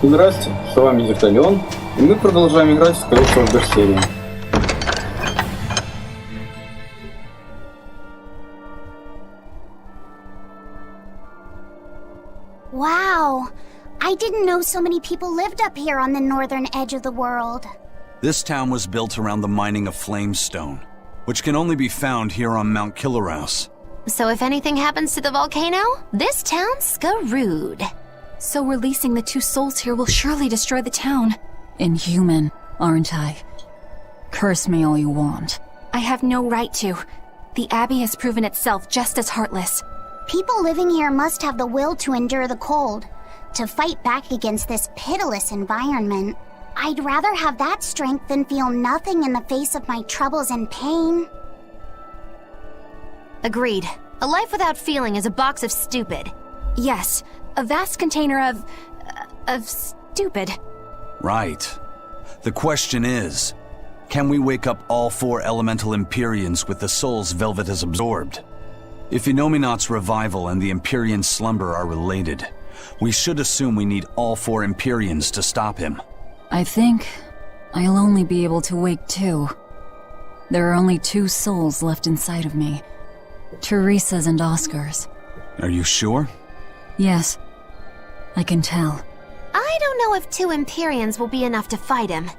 Здравствуйте, с вами Вертолет, и мы продолжаем играть в Tales of Berseria. Wow, I didn't know so many people lived up here on the northern edge of the world. This town was built around the mining of flamestone, which can only be found here on Mount Killerhouse. So if anything happens to the volcano, this town's screwed. So releasing the two souls here will surely destroy the town. Inhuman, aren't I? Curse me all you want. I have no right to. The Abbey has proven itself just as heartless. People living here must have the will to endure the cold, to fight back against this pitiless environment. I'd rather have that strength than feel nothing in the face of my troubles and pain. Agreed. A life without feeling is a box of stupid. Yes, a vast container of stupid. Right. The question is, can we wake up all four elemental Empyreans with the souls Velvet has absorbed? If Inominat's revival and the Empyrean slumber are related, we should assume we need all four Empyreans to stop him. I think I'll only be able to wake two. There are only two souls left inside of me. Teresa's and Oscar's. Are you sure? Yes, I can tell. I don't know if two Empyreans will be enough to fight him.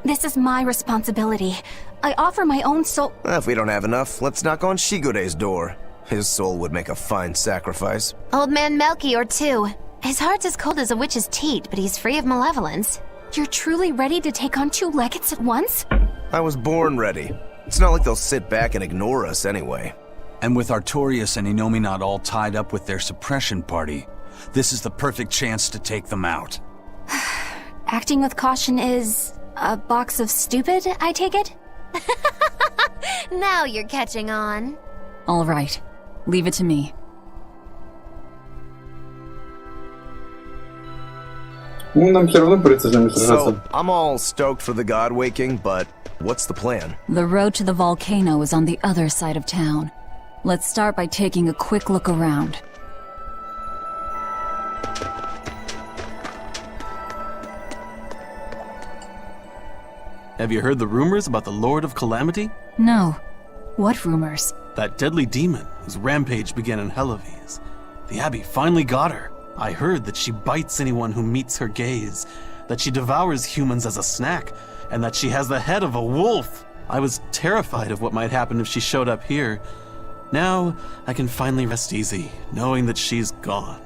This is my responsibility. I offer my own soul— If we don't have enough, let's knock on Shigure's door. His soul would make a fine sacrifice. Old man Melchior, too. His heart's as cold as a witch's teat, but he's free of malevolence. You're truly ready to take on two legates at once? I was born ready. It's not like they'll sit back and ignore us anyway. And with Artorias and Inominat all tied up with their suppression party, this is the perfect chance to take them out. Acting with caution is a box of stupid, I take it? Now you're catching on. All right. Leave it to me. Ну, нам все равно придется с ними сражаться. So, I'm all stoked for the god waking, but what's the plan? The road to the volcano is on the other side of town. Let's start by taking a quick look around. Have you heard the rumors about the Lord of Calamity? No. What rumors? That deadly demon whose rampage began in Helives. The Abbey finally got her. I heard that she bites anyone who meets her gaze, that she devours humans as a snack, and that she has the head of a wolf. I was terrified of what might happen if she showed up here. Now, I can finally rest easy, knowing that she's gone.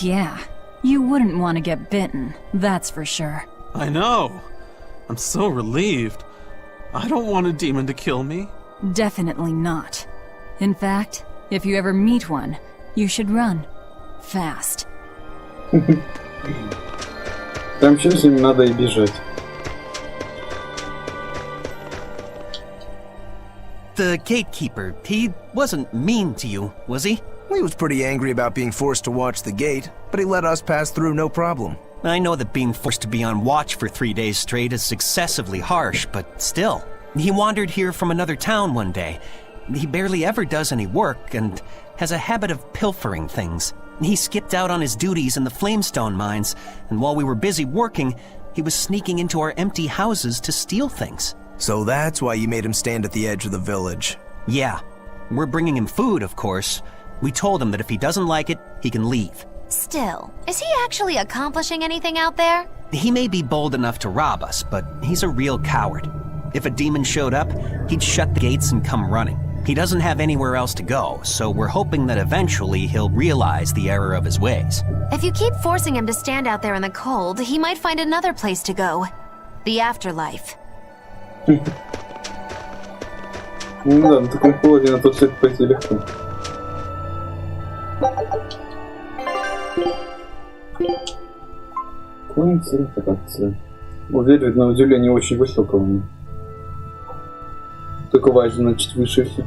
Yeah. You wouldn't want to get bitten, that's for sure. I know. I'm so relieved. I don't want a demon to kill me. Definitely not. In fact, if you ever meet one, you should run. Fast. Там сейчас им надо и бежать. The gatekeeper, he wasn't mean to you, was he? He was pretty angry about being forced to watch the gate, but he let us pass through no problem. I know that being forced to be on watch for 3 days straight is excessively harsh, but still. He wandered here from another town one day. He barely ever does any work and has a habit of pilfering things. He skipped out on his duties in the flamestone mines, and while we were busy working, he was sneaking into our empty houses to steal things. So that's why you made him stand at the edge of the village. Yeah. We're bringing him food, of course. We told him that if he doesn't like it, he can leave. Still, is he actually accomplishing anything out there? He may be bold enough to rob us, but he's a real coward. If a demon showed up, he'd shut the gates and come running. He doesn't have anywhere else to go, so we're hoping that eventually he'll realize the error of his ways. If you keep forcing him to stand out there in the cold, he might find another place to go. The afterlife. Ну да, на таком холоде на тот свет пойти легко. Концентрация. Уверен, на удивление очень высокого. Только важно, значит, выше все.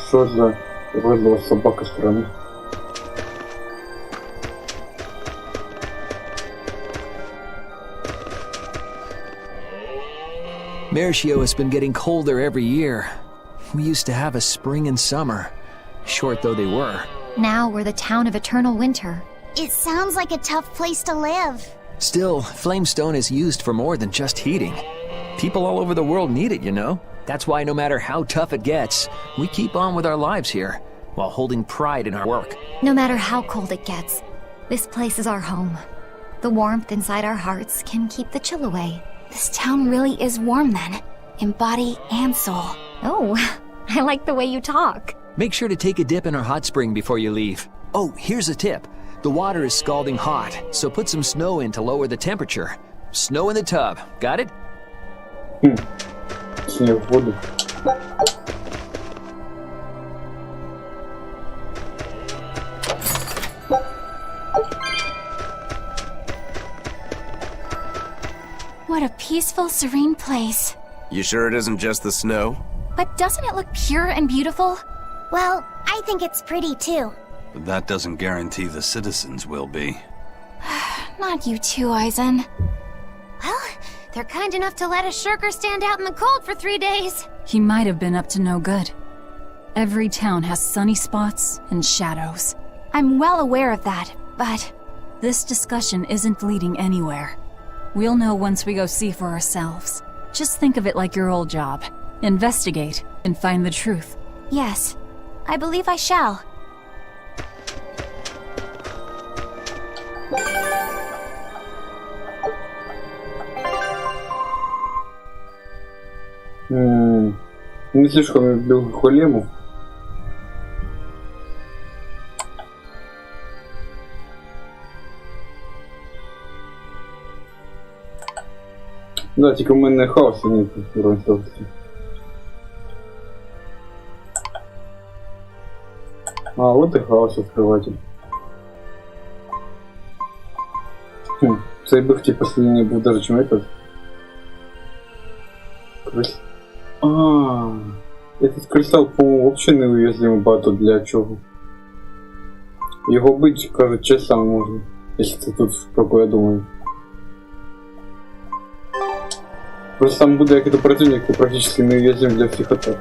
Что за розовая собака страны? Mercio has been getting colder every year. We used to have a spring and summer. short though they were. Now we're the town of eternal winter. It sounds like a tough place to live. Still, Flamestone is used for more than just heating. People all over the world need it, you know? That's why no matter how tough it gets, we keep on with our lives here, while holding pride in our work. No matter how cold it gets, this place is our home. The warmth inside our hearts can keep the chill away. This town really is warm then, in body and soul. Oh, I like the way you talk. Make sure to take a dip in our hot spring before you leave. Oh, here's a tip. The water is scalding hot, so put some snow in to lower the temperature. Snow in the tub. Got it? Снег в воду. What a peaceful, serene place. You sure it isn't just the snow? But doesn't it look pure and beautiful? Well, I think it's pretty too. But that doesn't guarantee the citizens will be. Not you too, Eisen. Well, they're kind enough to let a shirker stand out in the cold for 3 days. He might have been up to no good. Every town has sunny spots and shadows. I'm well aware of that, but... This discussion isn't leading anywhere. We'll know once we go see for ourselves. Just think of it like your old job. Investigate and find the truth. Yes, I believe I shall. Не слишком люблю Хулему. Да, тільки в мене хаосу нет уровень. А, вот и хаос открыватель. Цей бых типа сильнее был даже, чем этот. Этот кристалл, по-моему, вообще неуязвимый бату для чого. Його бить, кажуть, часами можна. Если це тут, про я думаю. Просто там буде якийсь противник, який практично неуязвим для всіх атак.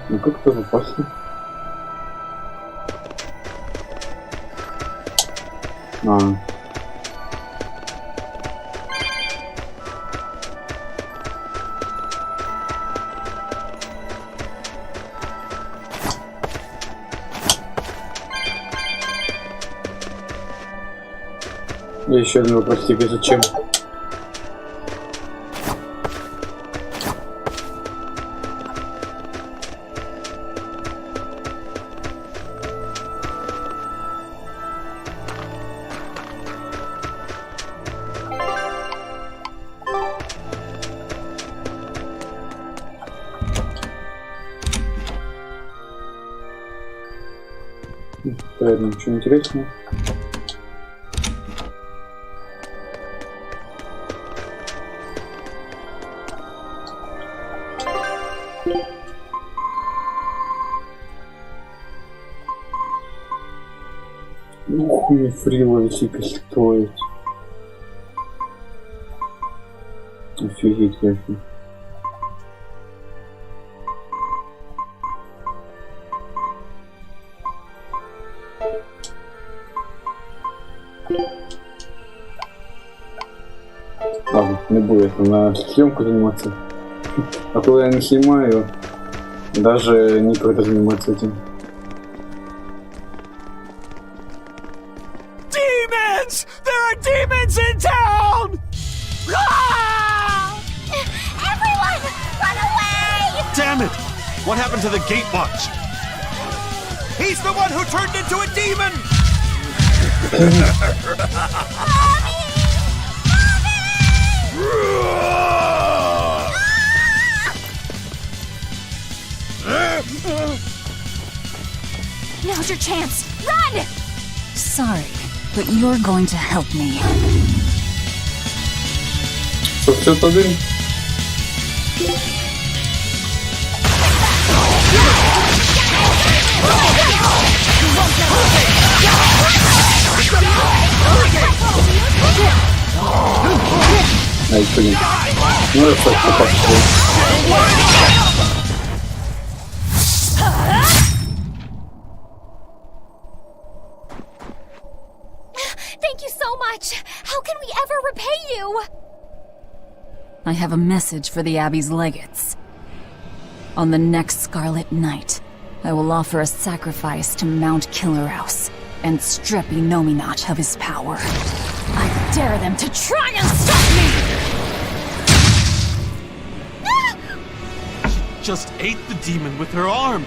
Ну как-то опасно. И еще один вопрос тебе, зачем? Наверное, ничего интересного. Ух, мифриловый сика стоит. Офигеть, конечно. Ладно, не буду это на съемку заниматься. А коли я не снимаю, даже никогда заниматься этим. Demons! There are demons in town! Everyone, run away! Damn it! What happened to the gate watch? He's the one who turned into a demon! Now's your chance. Run! Sorry, but you're going to help me. Что, все один? Ай, блин. Ну, это так. Thank you so much! How can we ever repay you? I have a message for the Abbey's legates. On the next Scarlet Night, I will offer a sacrifice to Mount Killerhouse and strip Inominat of his power. I dare them to try and stop me! Just ate the demon with her arm.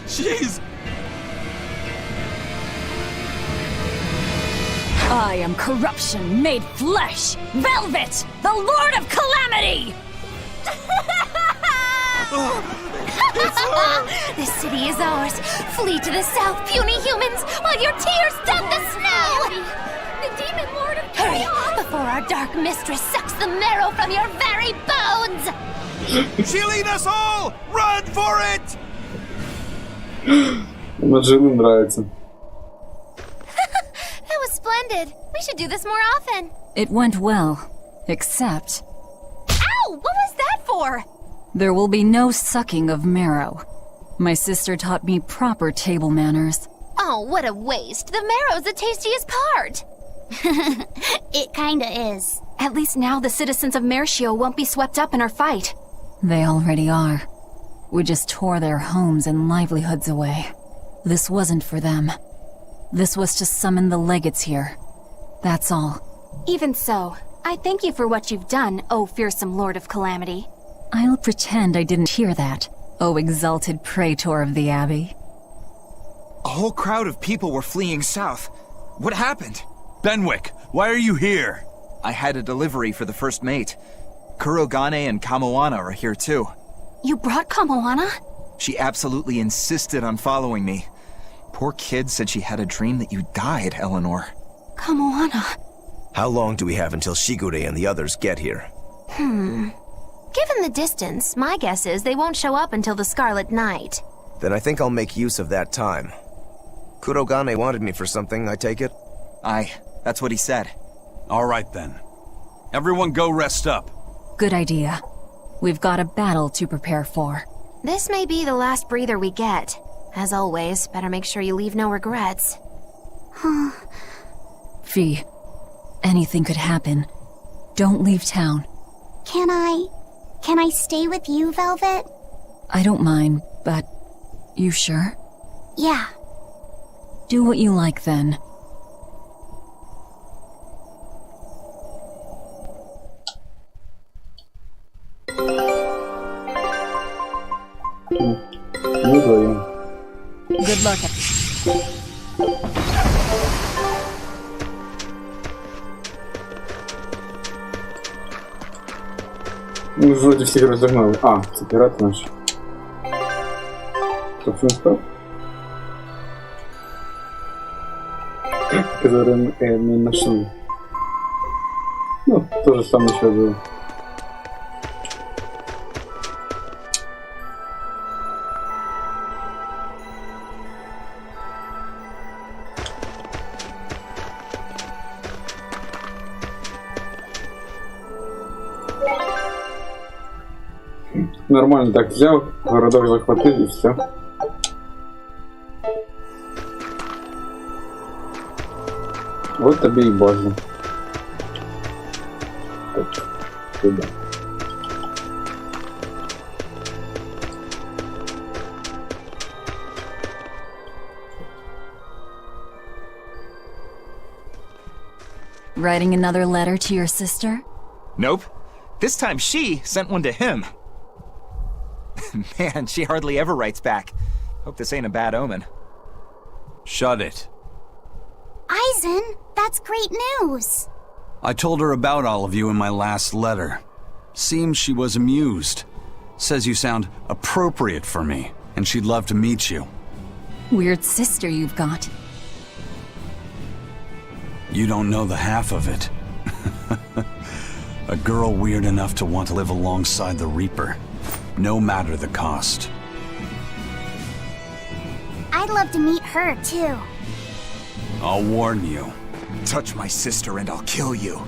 She's... I am corruption made flesh! Velvet! The Lord of Calamity! This city is ours. Flee to the south, puny humans, while your tears dump the snow! The demon lord of Hurry, chaos! before our dark mistress sucks the marrow from your very bones! She'll eat us all! Run for it! Маджину нравится. That was splendid. We should do this more often. It went well, except Ow! What was that for? there will be no sucking of marrow. My sister taught me proper table manners. Oh, what a waste. The marrow's the tastiest part. It kinda is. At least now the citizens of Mershio won't be swept up in our fight. They already are. We just tore their homes and livelihoods away. This wasn't for them. This was to summon the legates here. That's all. Even so, I thank you for what you've done, O fearsome Lord of Calamity. I'll pretend I didn't hear that, O exalted praetor of the Abbey. A whole crowd of people were fleeing south. What happened? Benwick, why are you here? I had a delivery for the first mate. Kurogane and Kamoana are here too. You brought Kamoana? She absolutely insisted on following me. Poor kid said she had a dream that you died, Eleanor. Kamoana. How long do we have until Shigure and the others get here? Given the distance, my guess is they won't show up until the Scarlet Night. Then I think I'll make use of that time. Kurogane wanted me for something, I take it? Aye, that's what he said. All right then. Everyone go rest up. Good idea. We've got a battle to prepare for. This may be the last breather we get. As always, better make sure you leave no regrets. Fee, anything could happen. Don't leave town. Can I stay with you, Velvet? I don't mind, but you sure? Yeah. Do what you like then. Мы вдвоем. Good luck. Мы вроде всех разогнали. А, это пираты наши. Собственно, что? Которые мы нашли. Ну, то же самое еще было. Нормально так взял, городок захватил и все. Вот тебе и база. Так, сюда. Writing another letter to your sister? Nope. This time she sent one to him. Man, she hardly ever writes back. Hope this ain't a bad omen. Shut it. Aizen, that's great news. I told her about all of you in my last letter. Seems she was amused. Says you sound appropriate for me, and she'd love to meet you. Weird sister you've got. You don't know the half of it. A girl weird enough to want to live alongside the Reaper. No matter the cost. I'd love to meet her, too. I'll warn you. Touch my sister and I'll kill you.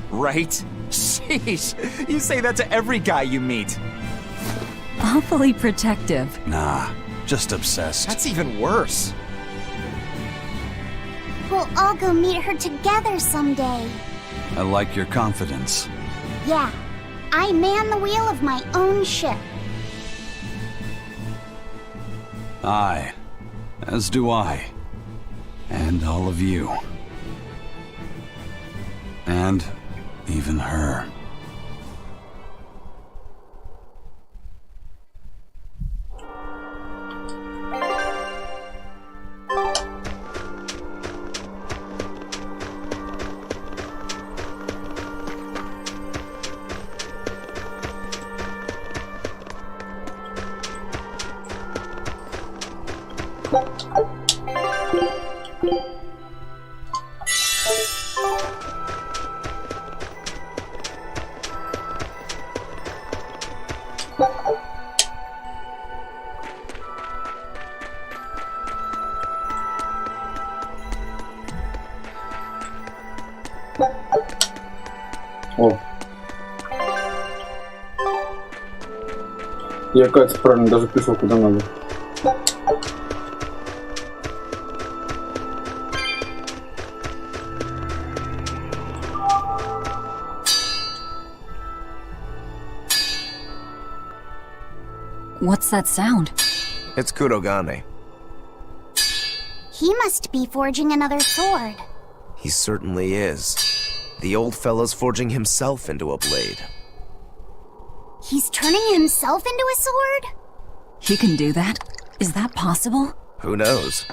Right? Sheesh, you say that to every guy you meet. Awfully protective. Nah, just obsessed. That's even worse. We'll all go meet her together someday. I like your confidence. Yeah, I man the wheel of my own ship. Aye, as do I. And all of you. And even her. О. Я, кажется, правильно даже пришел куда надо. What's that sound? It's Kurogane. He must be forging another sword. He certainly is. The old fella's forging himself into a blade. He's turning himself into a sword? He can do that? Is that possible? Who knows?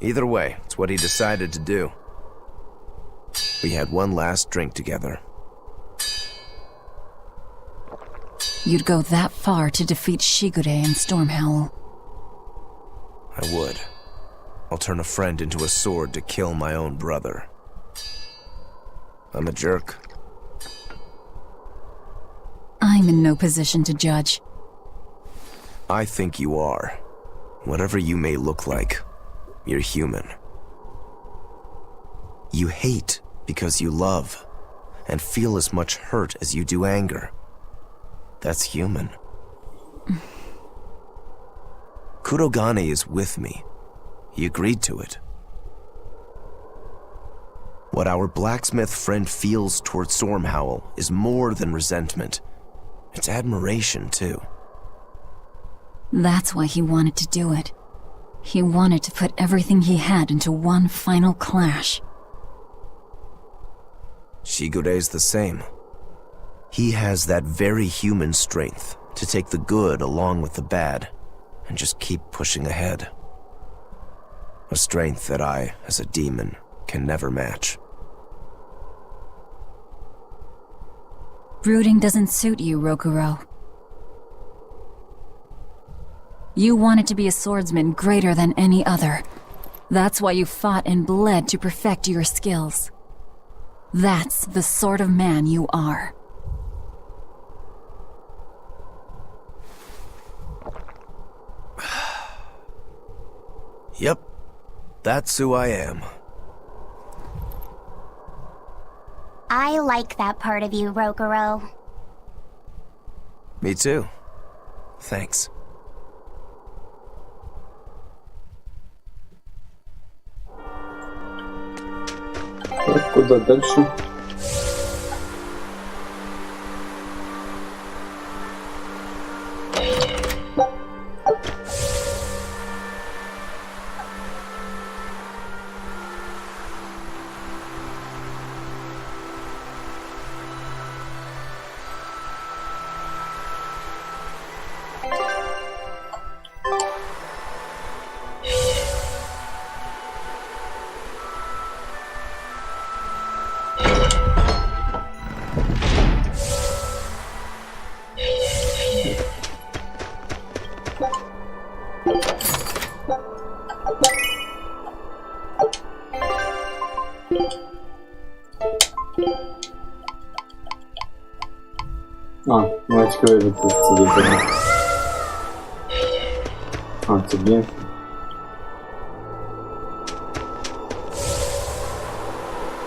Either way, it's what he decided to do. We had one last drink together. You'd go that far to defeat Shigure and Stormhowl. I would. I'll turn a friend into a sword to kill my own brother. I'm a jerk. I'm in no position to judge. I think you are. Whatever you may look like, you're human. You hate because you love, and feel as much hurt as you do anger. That's human. Kurogane is with me. He agreed to it. What our blacksmith friend feels toward Stormhowl is more than resentment. It's admiration, too. That's why he wanted to do it. He wanted to put everything he had into one final clash. Shigure's the same. He has that very human strength to take the good along with the bad and just keep pushing ahead. A strength that I, as a demon, can never match. Brooding doesn't suit you, Rokuro. You wanted to be a swordsman greater than any other. That's why you fought and bled to perfect your skills. That's the sort of man you are. Yep, that's who I am. I like that part of you, Rokuro. Me too. Thanks. Так, куда дальше? Ну а теперь это тебе. А, тебе.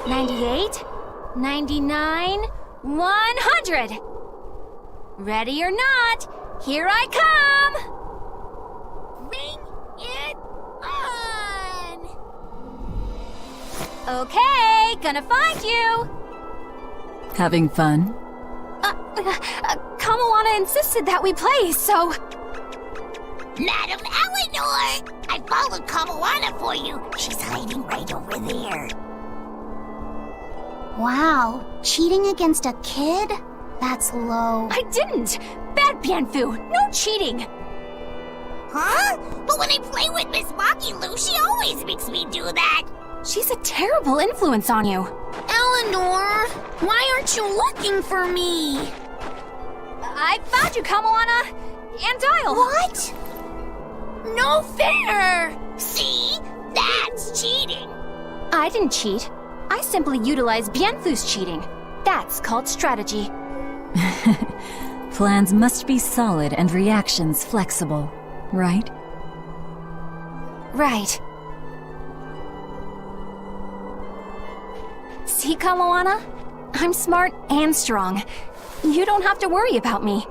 $98, $99, 100! Ready or not, here I come! Bring it on! Okay, gonna find you! Having fun? Kamawana insisted that we play, so... Madam Eleanor! I followed Kawawana for you. She's hiding right over there. Wow, cheating against a kid? That's low. I didn't! Bad Bianfu, no cheating! Huh? But when I play with Miss Makilu, she always makes me do that. She's a terrible influence on you. Eleanor, why aren't you looking for me? I found you, Kamawana! And Dial! What? No fair! See? That's cheating. I didn't cheat. I simply utilized Bianfu's cheating. That's called strategy. Plans must be solid and reactions flexible, right? Right. See, Kamawana? I'm smart and strong. You don't have to worry about me.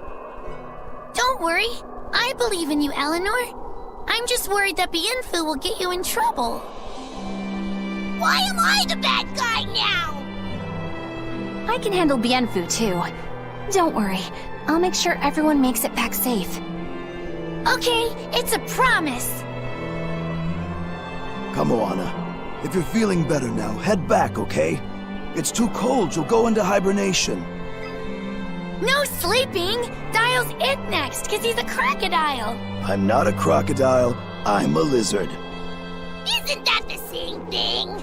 Don't worry. I believe in you, Eleanor. I'm just worried that Bianfu will get you in trouble. Why am I the bad guy now? I can handle Bianfu, too. Don't worry. I'll make sure everyone makes it back safe. Okay, it's a promise. Kamawana, if you're feeling better now, head back, okay? It's too cold, you'll go into hibernation. No sleeping! Dial's it next, because he's a crocodile. I'm not a crocodile, I'm a lizard. Isn't that the same thing?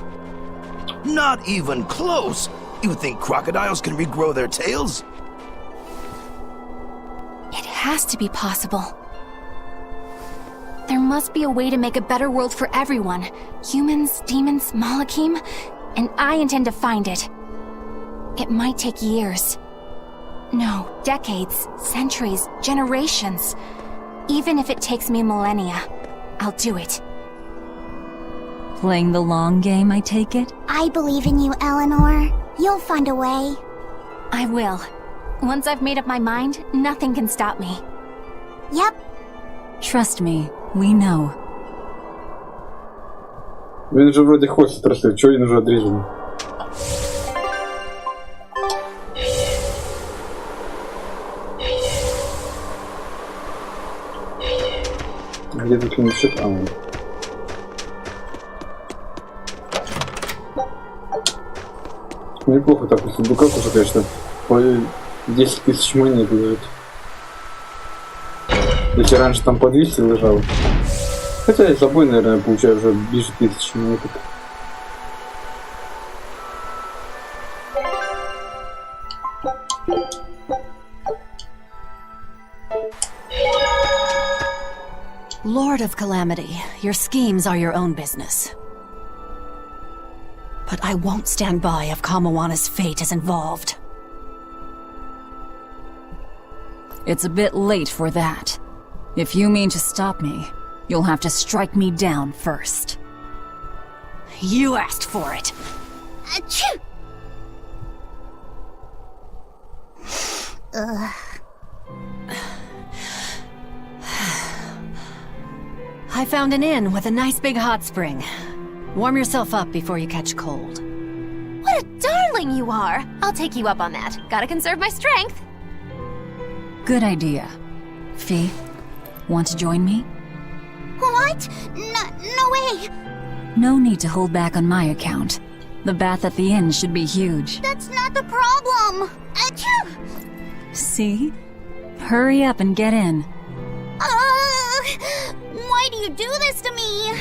Not even close! You think crocodiles can regrow their tails? It has to be possible. There must be a way to make a better world for everyone. Humans, demons, Malakim, and I intend to find it. It might take years. No, decades, centuries, generations. Even if it takes me millennia, I'll do it. Playing the long game, I take it? I believe in you, Eleanor. You'll find a way. I will. Once I've made up my mind, nothing can stop me. Yep. Trust me, we know. Він же вроде хвост отрастил, чё він уже отрезан? Где тут он еще там? Неплохо так, если бы как уже, конечно, по 10 тысяч монет лежит. Если раньше там по 200 лежал. Хотя я с собой, наверное, получаю уже ближе 1000 монеток. Lord of Calamity, your schemes are your own business. But I won't stand by if Kamawana's fate is involved. It's a bit late for that. If you mean to stop me, you'll have to strike me down first. You asked for it. Achoo! I found an inn with a nice big hot spring. Warm yourself up before you catch cold. What a darling you are! I'll take you up on that. Gotta conserve my strength. Good idea. Fee, want to join me? What? No way! No need to hold back on my account. The bath at the inn should be huge. That's not the problem! Achoo! See? Hurry up and get in. Why do you do this to me?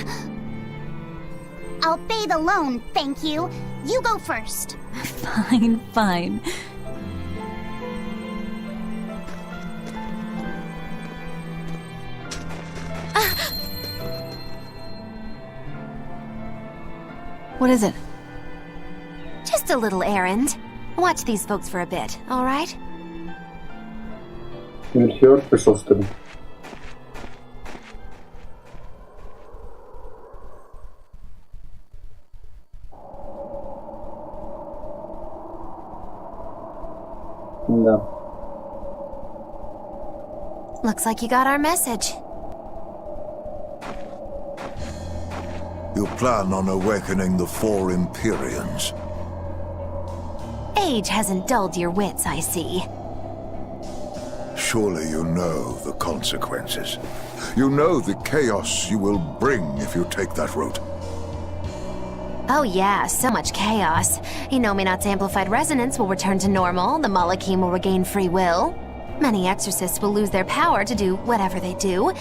I'll bathe alone, thank you. You go first. Fine, fine. What is it? Just a little errand. Watch these folks for a bit, alright? Мельхиор пришел, что ли? Looks like you got our message. You plan on awakening the 4 Empyreans. Age hasn't dulled your wits, I see. Surely you know the consequences. You know the chaos you will bring if you take that route. Oh yeah, so much chaos. Inominat's amplified resonance will return to normal, the Malachim will regain free will. Many exorcists will lose their power to do whatever they do, and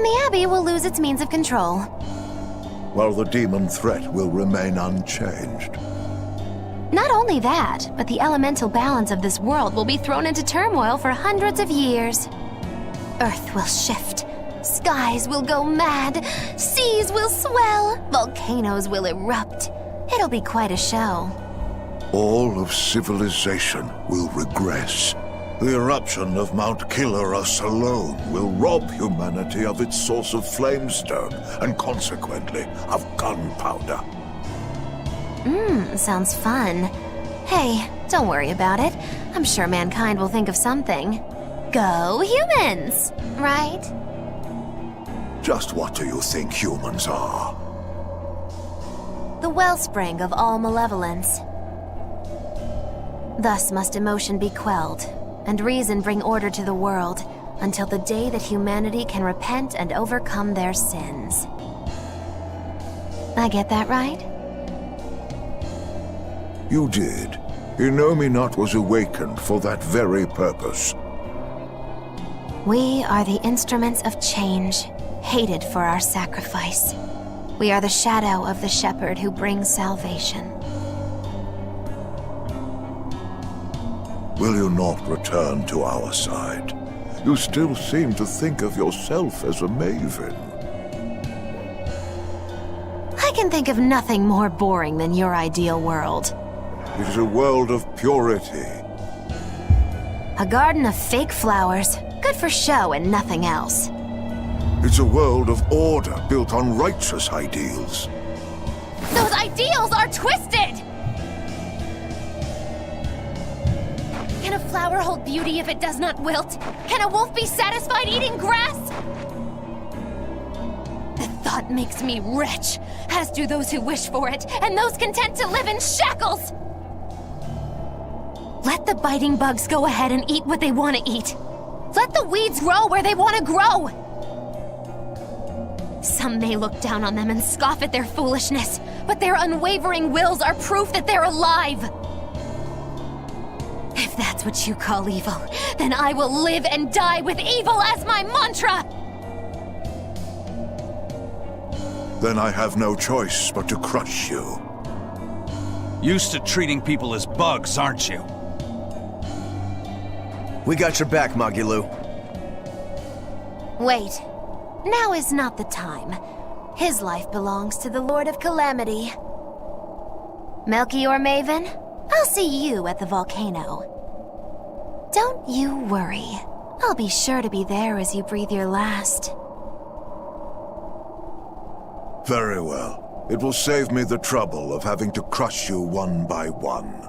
the Abbey will lose its means of control. While the demon threat will remain unchanged. Not only that, but the elemental balance of this world will be thrown into turmoil for hundreds of years. Earth will shift. Skies will go mad. Seas will swell. Volcanoes will erupt. It'll be quite a show. All of civilization will regress. The eruption of Mount Kilaros alone will rob humanity of its source of flamestone, and consequently, of gunpowder. Sounds fun. Hey, don't worry about it. I'm sure mankind will think of something. Go humans, right? Just what do you think humans are? The wellspring of all malevolence. Thus must emotion be quelled, and reason bring order to the world, until the day that humanity can repent and overcome their sins. I get that right? You did. Inominat was awakened for that very purpose. We are the instruments of change, hated for our sacrifice. We are the shadow of the shepherd who brings salvation. Will you not return to our side? You still seem to think of yourself as a maven. I can think of nothing more boring than your ideal world. It is a world of purity. A garden of fake flowers, good for show and nothing else. It's a world of order built on righteous ideals. Those ideals are twisted! Can a flower hold beauty if it does not wilt? Can a wolf be satisfied eating grass? The thought makes me rich, as do those who wish for it, and those content to live in shackles! Let the biting bugs go ahead and eat what they want to eat. Let the weeds grow where they want to grow. Some may look down on them and scoff at their foolishness, but their unwavering wills are proof that they're alive. If that's what you call evil, then I will live and die with evil as my mantra! Then I have no choice but to crush you. Used to treating people as bugs, aren't you? We got your back, Magilou. Wait. Now is not the time. His life belongs to the Lord of Calamity. Melchior Maven, I'll see you at the volcano. Don't you worry. I'll be sure to be there as you breathe your last. Very well. It will save me the trouble of having to crush you one by one.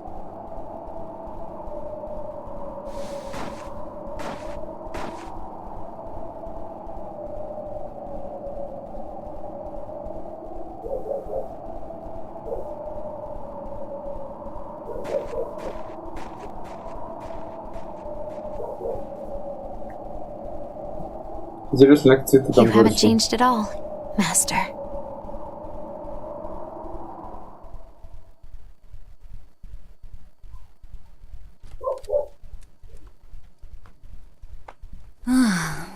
Интересно, лекции ты там You haven't больше. changed at all, Master.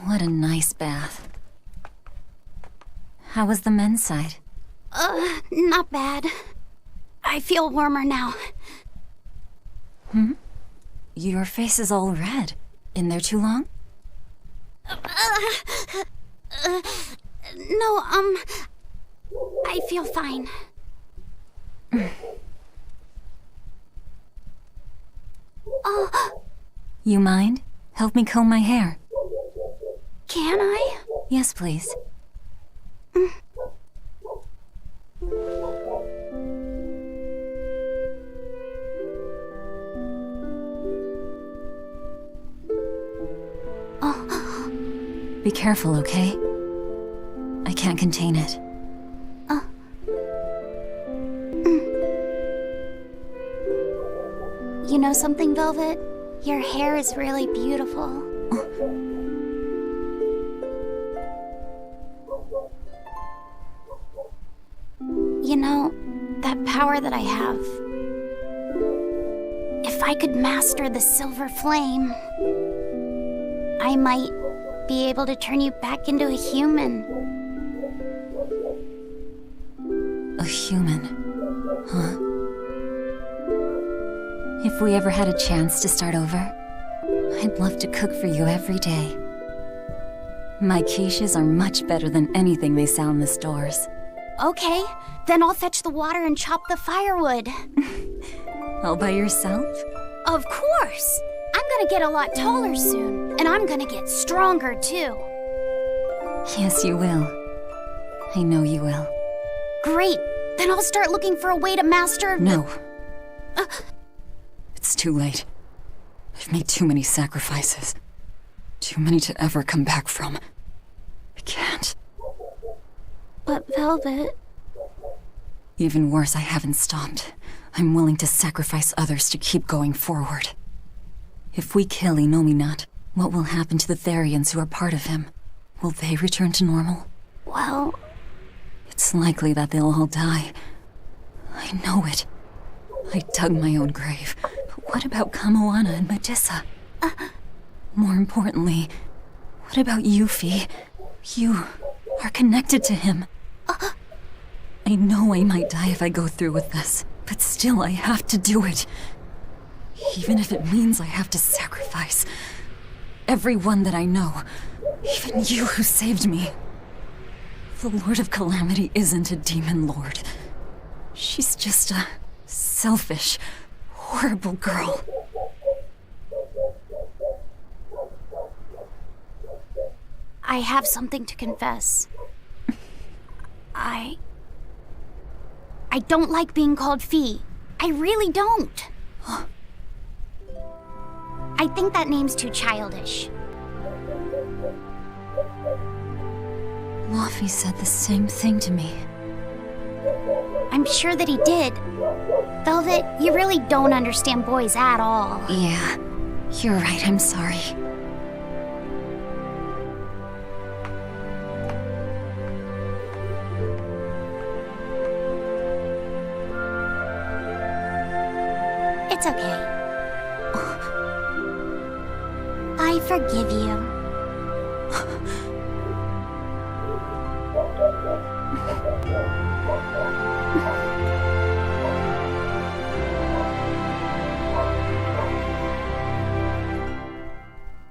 What a nice bath. How was the men's side? Not bad. I feel warmer now. Your face is all red. In there too long? No, I feel fine. You mind? Help me comb my hair. Can I? Yes, please. Be careful, okay? I can't contain it. You know something, Velvet? Your hair is really beautiful. You know, that power that I have. If I could master the silver flame, I might be able to turn you back into a human. A human? Huh? If we ever had a chance to start over, I'd love to cook for you every day. My quiches are much better than anything they sell in the stores. Okay, then I'll fetch the water and chop the firewood. All by yourself? Of course! I'm gonna get a lot taller soon, and I'm gonna get stronger too. Yes, you will. I know you will. Great! Then I'll start looking for a way to master... No. It's too late. I've made too many sacrifices. Too many to ever come back from. I can't. But Velvet... Even worse, I haven't stopped. I'm willing to sacrifice others to keep going forward. If we kill Innominat, what will happen to the Therians who are part of him? Will they return to normal? Well... It's likely that they'll all die. I know it. I dug my own grave. But what about Kamoana and Medissa? More importantly, what about Yuffie? You are connected to him. I know I might die if I go through with this, but still I have to do it. Even if it means I have to sacrifice everyone that I know, even you who saved me. The Lord of Calamity isn't a demon lord. She's just a selfish, horrible girl. I have something to confess. I don't like being called Fee. I really don't. I think that name's too childish. Luffy said the same thing to me. I'm sure that he did. Velvet, you really don't understand boys at all. Yeah, you're right, I'm sorry. It's okay. I forgive you.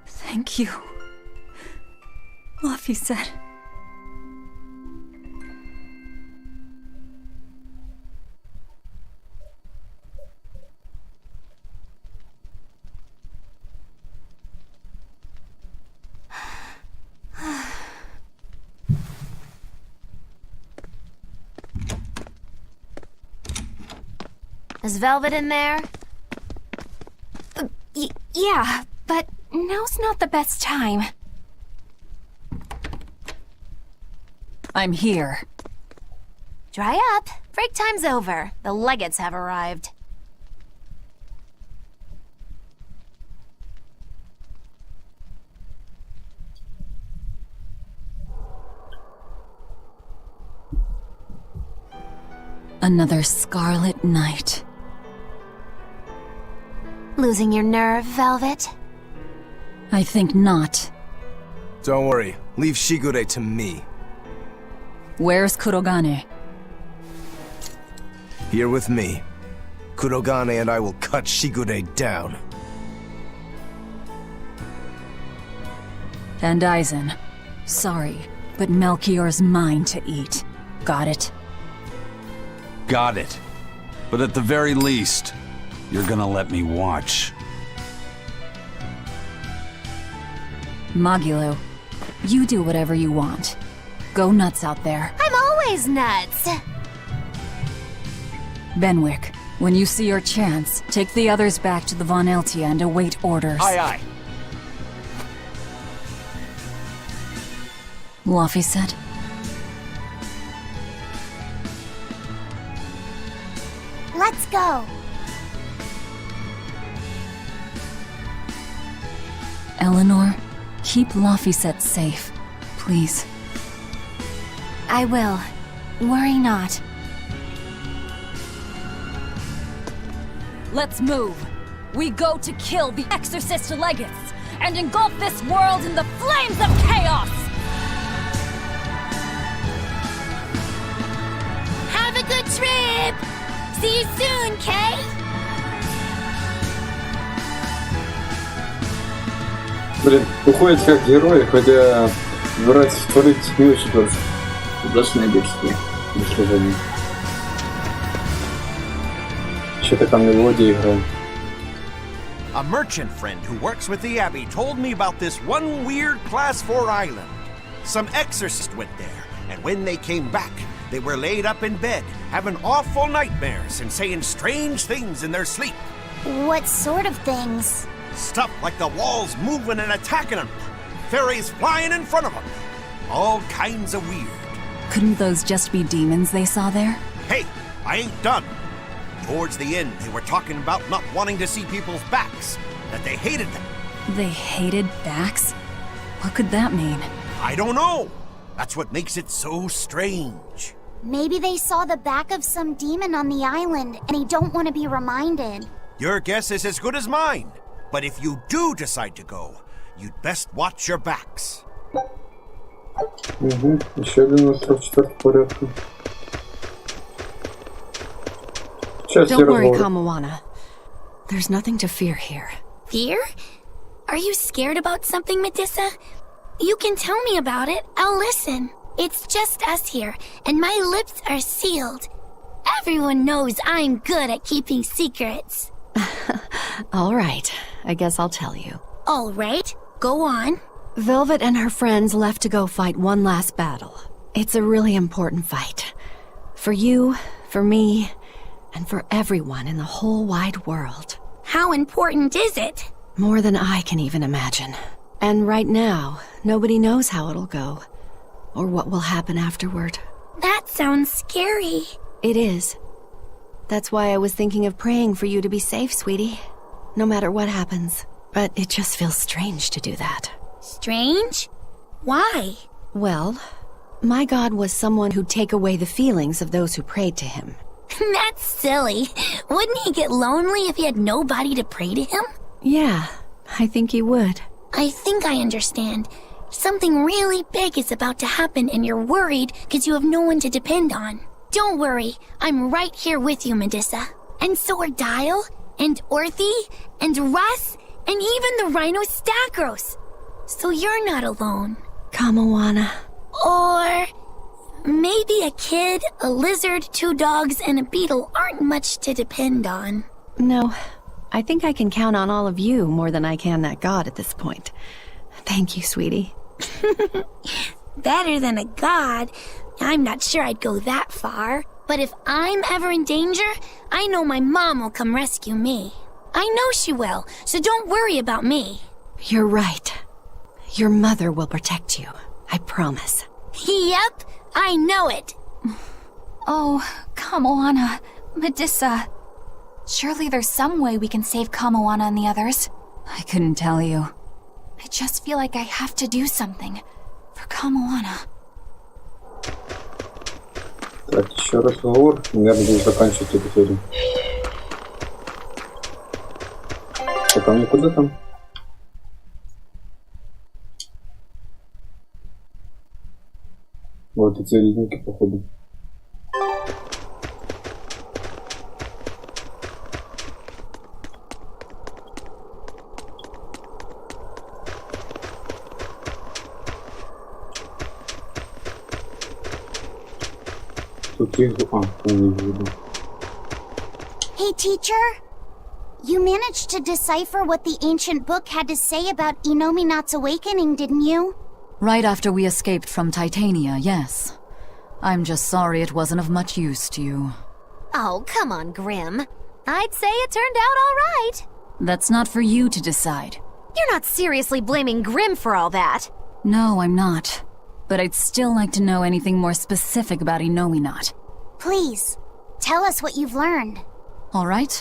Thank you. Luffy said. Is Velvet in there? Yeah, but now's not the best time. I'm here. Dry up. Break time's over. The legates have arrived. Another scarlet night. Losing your nerve, Velvet? I think not. Don't worry, leave Shigure to me. Where's Kurogane? Here with me. Kurogane and I will cut Shigure down. And Aizen. Sorry, but Melchior's mine to eat. Got it? Got it. But at the very least, you're gonna let me watch. Magilo, you do whatever you want. Go nuts out there. I'm always nuts! Benwick, when you see your chance, take the others back to the Von Eltia and await orders. Aye, aye. Laphicet. Let's go. Eleanor, keep Laphicet safe, please. I will. Worry not. Let's move. We go to kill the Exorcist Legates and engulf this world in the flames of chaos! Have a good trip. See you soon, Kay. Блин, уходит как герой, хотя брать творить не очень просто. Ужасное бедствие. Достижение. Что-то там мелодия играет. A merchant friend who works with the Abbey told me about this one weird Class 4 island. Some exorcist went there, and when they came back, they were laid up in bed, having awful nightmares and saying strange things in their sleep. What sort of things? Stuff like the walls moving and attacking them, fairies flying in front of them. All kinds of weird. Couldn't those just be demons they saw there? Hey, I ain't done. Towards the end, they were talking about not wanting to see people's backs, that they hated them. They hated backs? What could that mean? I don't know. That's what makes it so strange. Maybe they saw the back of some demon on the island and they don't want to be reminded. Your guess is as good as mine. But if you do decide to go, you'd best watch your backs. Угу, еще один остров в четвертом порядке. Don't worry, Kamawana. There's nothing to fear here. Fear? Are you scared about something, Medusa? You can tell me about it. I'll listen. It's just us here, and my lips are sealed. Everyone knows I'm good at keeping secrets. All right, I guess I'll tell you. All right, go on. Velvet and her friends left to go fight one last battle. It's a really important fight. For you, for me, and for everyone in the whole wide world. How important is it? More than I can even imagine. And right now, nobody knows how it'll go, or what will happen afterward. That sounds scary. It is. That's why I was thinking of praying for you to be safe, sweetie. No matter what happens. But it just feels strange to do that. Strange? Why? Well, my God was someone who'd take away the feelings of those who prayed to him. That's silly. Wouldn't he get lonely if he had nobody to pray to him? Yeah, I think he would. I think I understand. Something really big is about to happen and you're worried because you have no one to depend on. Don't worry, I'm right here with you, Medusa. And so are Dial, and Orthy, and Russ, and even the Rhino Stagros. So you're not alone. Kamawana. Or maybe a kid, a lizard, 2 dogs, and a beetle aren't much to depend on. No, I think I can count on all of you more than I can that god at this point. Thank you, sweetie. Better than a god. I'm not sure I'd go that far. But if I'm ever in danger, I know my mom will come rescue me. I know she will, so don't worry about me. You're right. Your mother will protect you. I promise. Yep, I know it. Oh, Kamawana, Medusa. Surely there's some way we can save Kamawana and the others. I couldn't tell you. I just feel like I have to do something for Kamawana. Так, еще разговор. Я буду заканчивать эту серию. Так, а мне куда там? Вот эти ледники, походу. Hey, teacher. You managed to decipher what the ancient book had to say about Inominat's awakening, didn't you? Right after we escaped from Titania, yes. I'm just sorry it wasn't of much use to you. Oh, come on, Grim. I'd say it turned out all right. That's not for you to decide. You're not seriously blaming Grim for all that. No, I'm not. but I'd still like to know anything more specific about Inouye. Please, tell us what you've learned. All right.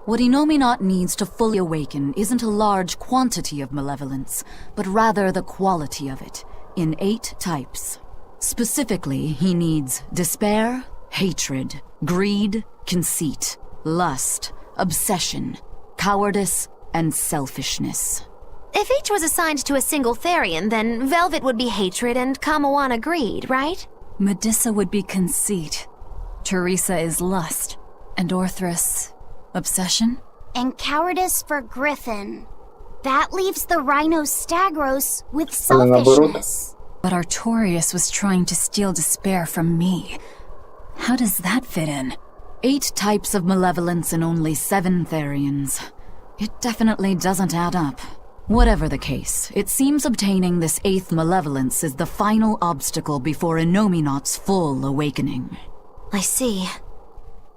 What Inouye needs to fully awaken isn't a large quantity of malevolence, but rather the quality of it, in 8 types. Specifically, he needs despair, hatred, greed, conceit, lust, obsession, cowardice, and selfishness. If each was assigned to a single Therian, then Velvet would be hatred and Kamawana greed, right? Medusa would be conceit. Teresa is lust. And Orthrus, obsession? And cowardice for Griffin. That leaves the Rhino Stagros with selfishness. But Artorius was trying to steal despair from me. How does that fit in? 8 types of malevolence and only 7 Therians. It definitely doesn't add up. Whatever the case, it seems obtaining this 8th malevolence is the final obstacle before Inouye's full awakening. I see.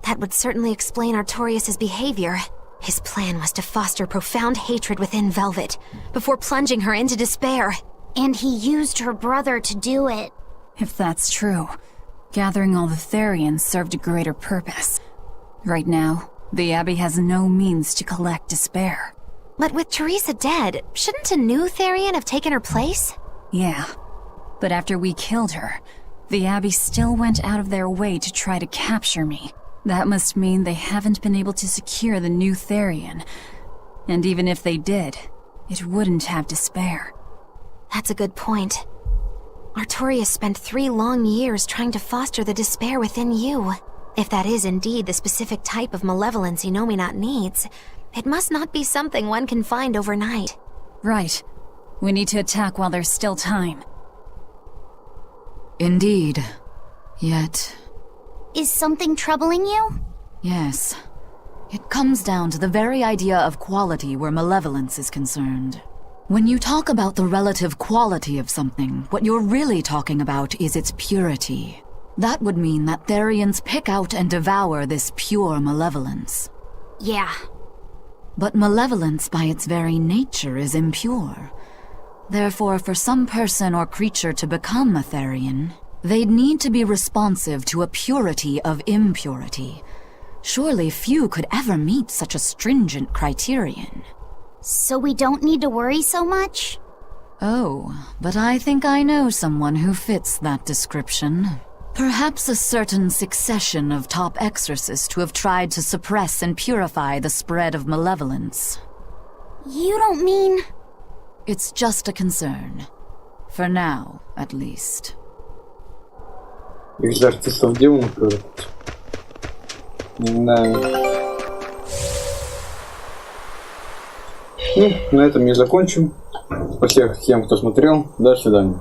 That would certainly explain Artorius' behavior. His plan was to foster profound hatred within Velvet, before plunging her into despair. And he used her brother to do it. If that's true, gathering all the Therians served a greater purpose. Right now, the Abbey has no means to collect despair. But with Teresa dead, shouldn't a new Therian have taken her place? Yeah, but after we killed her, the Abbey still went out of their way to try to capture me. That must mean they haven't been able to secure the new Therian. And even if they did, it wouldn't have despair. That's a good point. Artorius spent 3 long years trying to foster the despair within you. If that is indeed the specific type of malevolence Inouye needs, it must not be something one can find overnight. Right. We need to attack while there's still time. Indeed. Yet... Is something troubling you? Yes. It comes down to the very idea of quality where malevolence is concerned. When you talk about the relative quality of something, what you're really talking about is its purity. That would mean that Therians pick out and devour this pure malevolence. Yeah. But malevolence by its very nature is impure. Therefore, for some person or creature to become a Therian, they'd need to be responsive to a purity of impurity. Surely few could ever meet such a stringent criterion. So we don't need to worry so much? Oh, but I think I know someone who fits that description. Perhaps a certain succession of top exorcists who have tried to suppress and purify the spread of malevolence. You don't mean... It's just a concern. For now, at least. Экзорцистов демонов, говорят. Да. Ну, на этом не закончим. Спасибо всем, кто смотрел. До свидания.